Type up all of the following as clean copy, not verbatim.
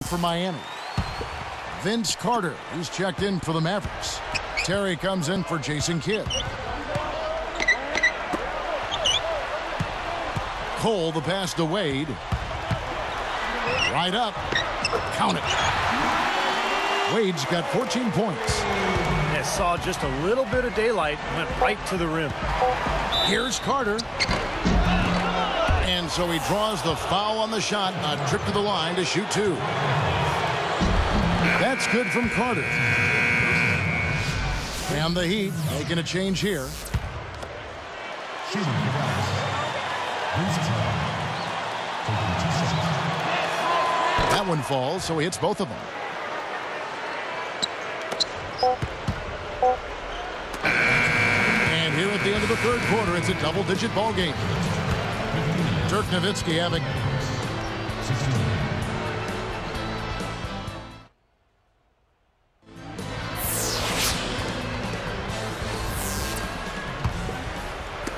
for Miami. Vince Carter, he's checked in for the Mavericks. Terry comes in for Jason Kidd. Cole, the pass to Wade. Right up. Count it. Wade's got 14 points. And saw just a little bit of daylight, went right to the rim. Here's Carter. And so he draws the foul on the shot. A trip to the line to shoot two. That's good from Carter. And the Heat making a change here. That one falls, so he hits both of them. And here at the end of the third quarter, it's a double-digit ball game. Dirk Nowitzki having...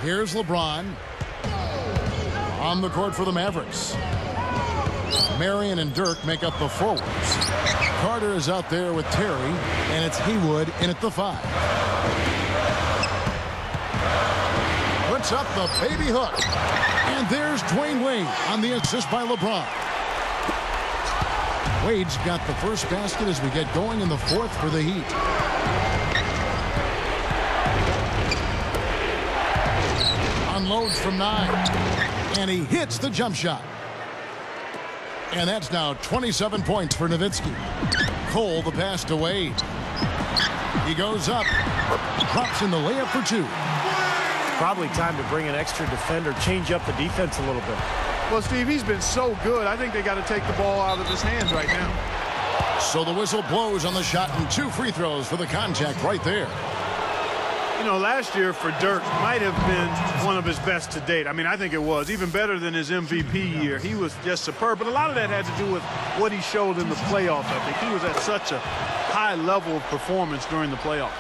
Here's LeBron on the court for the Mavericks. Marion and Dirk make up the forwards. Carter is out there with Terry, and it's Haywood in at the 5. Puts up the baby hook. And there's Dwayne Wade on the assist by LeBron. Wade's got the first basket as we get going in the fourth for the Heat. Unloads from 9. And he hits the jump shot. And that's now 27 points for Nowitzki. Cole, the pass to Wade. He goes up. Drops in the layup for 2. Probably time to bring an extra defender, change up the defense a little bit. Well, Steve, he's been so good. I think they got to take the ball out of his hands right now. So the whistle blows on the shot and 2 free throws for the contact right there. You know, last year for Dirk might have been one of his best to date. I mean, I think it was even better than his MVP year. He was just superb, but a lot of that had to do with what he showed in the playoffs. I think he was at such a high level of performance during the playoffs.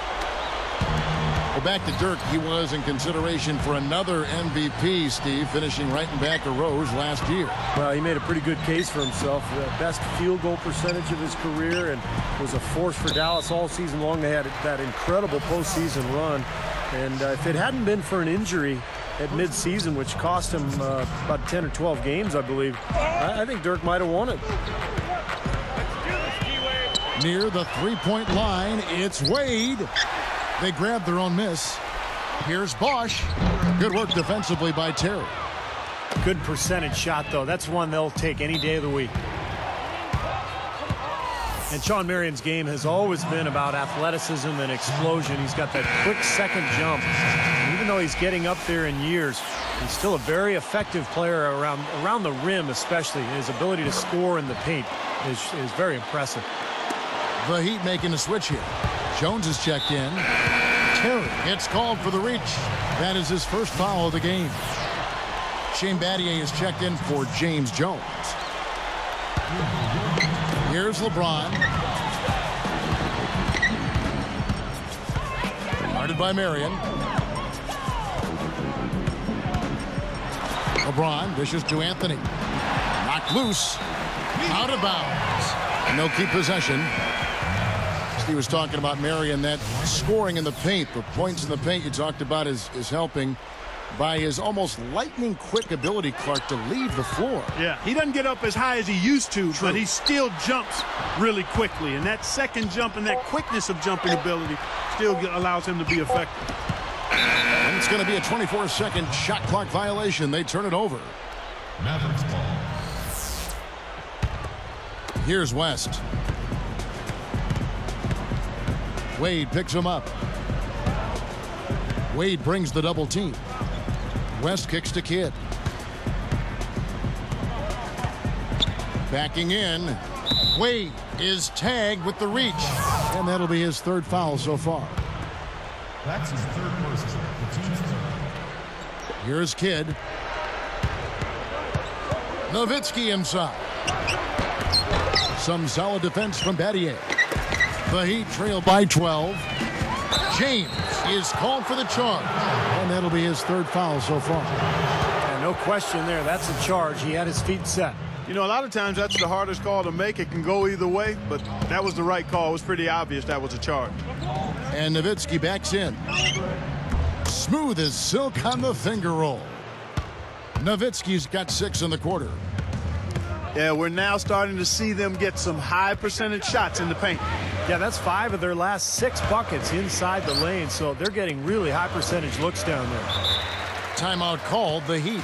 Well, back to Dirk, he was in consideration for another MVP, Steve, finishing right in back of Rose last year. Well, he made a pretty good case for himself. The best field goal percentage of his career and was a force for Dallas all season long. They had that incredible postseason run. And if it hadn't been for an injury at midseason, which cost him about 10 or 12 games, I believe, I think Dirk might have won it. Near the three-point line, it's Wade. They grab their own miss. Here's Bosch. Good work defensively by Terry. Good percentage shot, though. That's one they'll take any day of the week. And Shawn Marion's game has always been about athleticism and explosion. He's got that quick second jump. And even though he's getting up there in years, he's still a very effective player around the rim, especially. His ability to score in the paint is very impressive. The Heat making a switch here. Jones is checked in. Terry gets called for the reach. That is his first foul of the game. Shane Battier is checked in for James Jones. Here's LeBron. Guarded by Marion. LeBron dishes to Anthony. Knocked loose. Out of bounds. And they'll keep possession. He was talking about Marion, that scoring in the paint, the points in the paint you talked about is helping by his almost lightning quick ability, Clark, to leave the floor. Yeah, he doesn't get up as high as he used to, True. but he still jumps really quickly. And that second jump and that quickness of jumping ability still allows him to be effective. And it's going to be a 24-second shot clock violation. They turn it over. Mavericks ball. Here's West. Wade picks him up. Wade brings the double team. West kicks to Kidd. Backing in. Wade is tagged with the reach. And that'll be his third foul so far. That's his third personal. The team's third. Here's Kidd. Nowitzki inside. Some solid defense from Battier. The Heat trail by 12. James is called for the charge. And that'll be his third foul so far. And no question there. That's a charge. He had his feet set. You know, a lot of times that's the hardest call to make. It can go either way, but that was the right call. It was pretty obvious that was a charge. And Nowitzki backs in. Smooth as silk on the finger roll. Nowitzki's got 6 in the quarter. Yeah, we're now starting to see them get some high percentage shots in the paint. Yeah, that's 5 of their last 6 buckets inside the lane, so they're getting really high percentage looks down there. Timeout called, the Heat.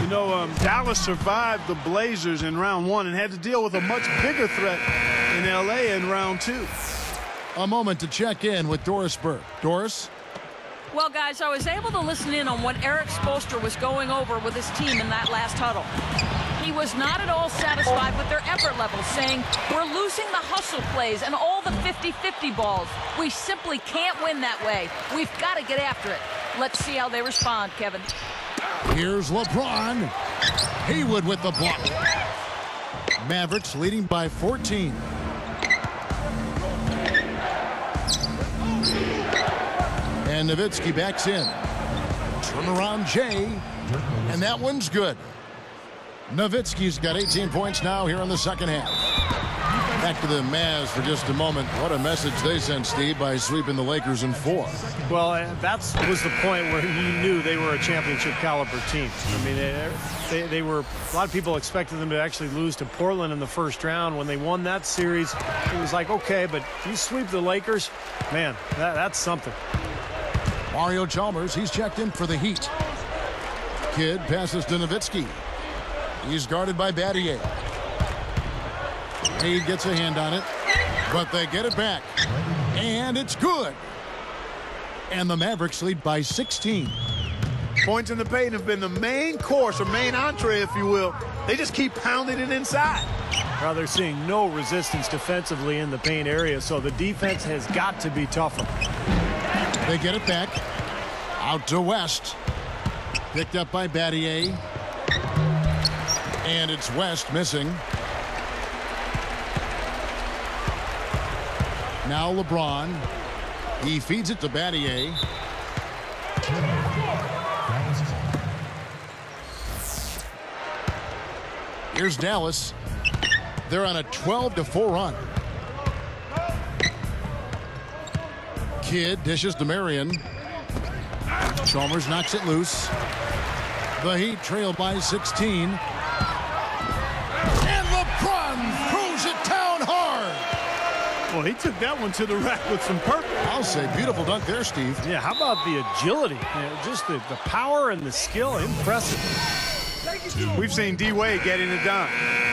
You know, Dallas survived the Blazers in round 1 and had to deal with a much bigger threat in L.A. in round 2. A moment to check in with Doris Burke. Doris? Well, guys, I was able to listen in on what Eric Spoelstra was going over with his team in that last huddle. He was not at all satisfied with their effort levels, saying, we're losing the hustle plays and all the 50-50 balls. We simply can't win that way. We've got to get after it. Let's see how they respond, Kevin. Here's LeBron. Haywood with the block. Mavericks leading by 14. And Nowitzki backs in. Turnaround Jay. And that one's good. Nowitzki's got 18 points now here in the second half. Back to the Mavs for just a moment. What a message they sent, Steve, by sweeping the Lakers in 4. Well, that was the point where he knew they were a championship caliber team. I mean, they were, a lot of people expected them to actually lose to Portland in the first round. When they won that series, it was like, okay, but if you sweep the Lakers, man, that's something. Mario Chalmers, he's checked in for the Heat. Kidd passes to Nowitzki. He's guarded by Battier. He gets a hand on it, but they get it back. And it's good. And the Mavericks lead by 16. Points in the paint have been the main course, or main entree, if you will. They just keep pounding it inside. Well, they're seeing no resistance defensively in the paint area, so the defense has got to be tougher. They get it back. Out to West. Picked up by Battier. And it's West missing. Now LeBron. He feeds it to Battier. Here's Dallas. They're on a 12-4 run. Kidd dishes to Marion. Chalmers knocks it loose. The Heat trail by 16. And LeBron throws it down hard. Well, he took that one to the rack with some purpose. I'll say beautiful dunk there, Steve. Yeah, how about the agility? Just the power and the skill. Impressive. We've seen D-Wade getting it done.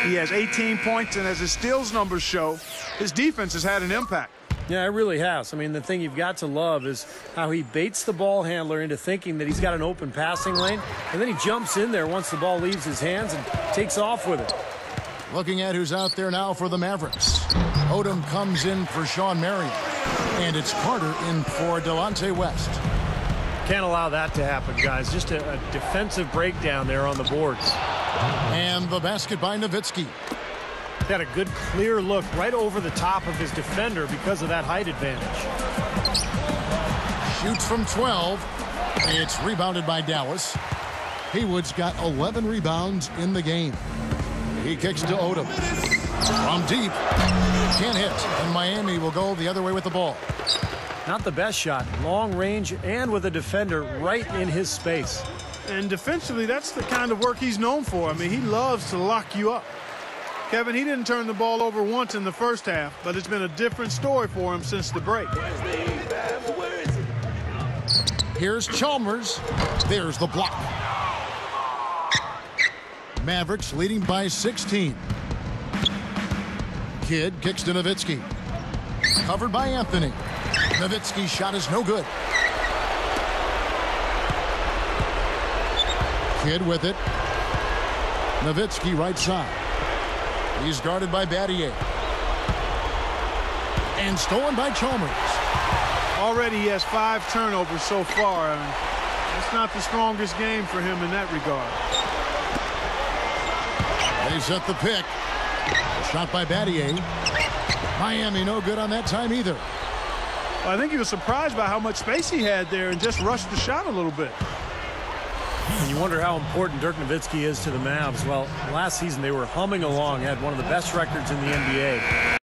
He has 18 points, and as his steals numbers show, his defense has had an impact. Yeah, it really has. I mean, the thing you've got to love is how he baits the ball handler into thinking that he's got an open passing lane, and then he jumps in there once the ball leaves his hands and takes off with it. Looking at who's out there now for the Mavericks. Odom comes in for Sean Marion, and it's Carter in for Delonte West. Can't allow that to happen, guys. Just a defensive breakdown there on the boards. And the basket by Nowitzki. Got a good clear look right over the top of his defender because of that height advantage. Shoots from 12. It's rebounded by Dallas. Haywood's got 11 rebounds in the game. He kicks to Odom. From deep. Can't hit. And Miami will go the other way with the ball. Not the best shot. Long range and with a defender right in his space. And defensively, that's the kind of work he's known for. I mean, he loves to lock you up. Kevin, he didn't turn the ball over once in the first half, but it's been a different story for him since the break. Here's Chalmers. There's the block. Mavericks leading by 16. Kidd kicks to Nowitzki. Covered by Anthony. Nowitzki's shot is no good. Kidd with it. Nowitzki right side. He's guarded by Battier. And stolen by Chalmers. Already he has 5 turnovers so far. It's not the strongest game for him in that regard. They set the pick. Shot by Battier. Miami no good on that time either. I think he was surprised by how much space he had there and just rushed the shot a little bit. And you wonder how important Dirk Nowitzki is to the Mavs. Well, last season they were humming along, had one of the best records in the NBA.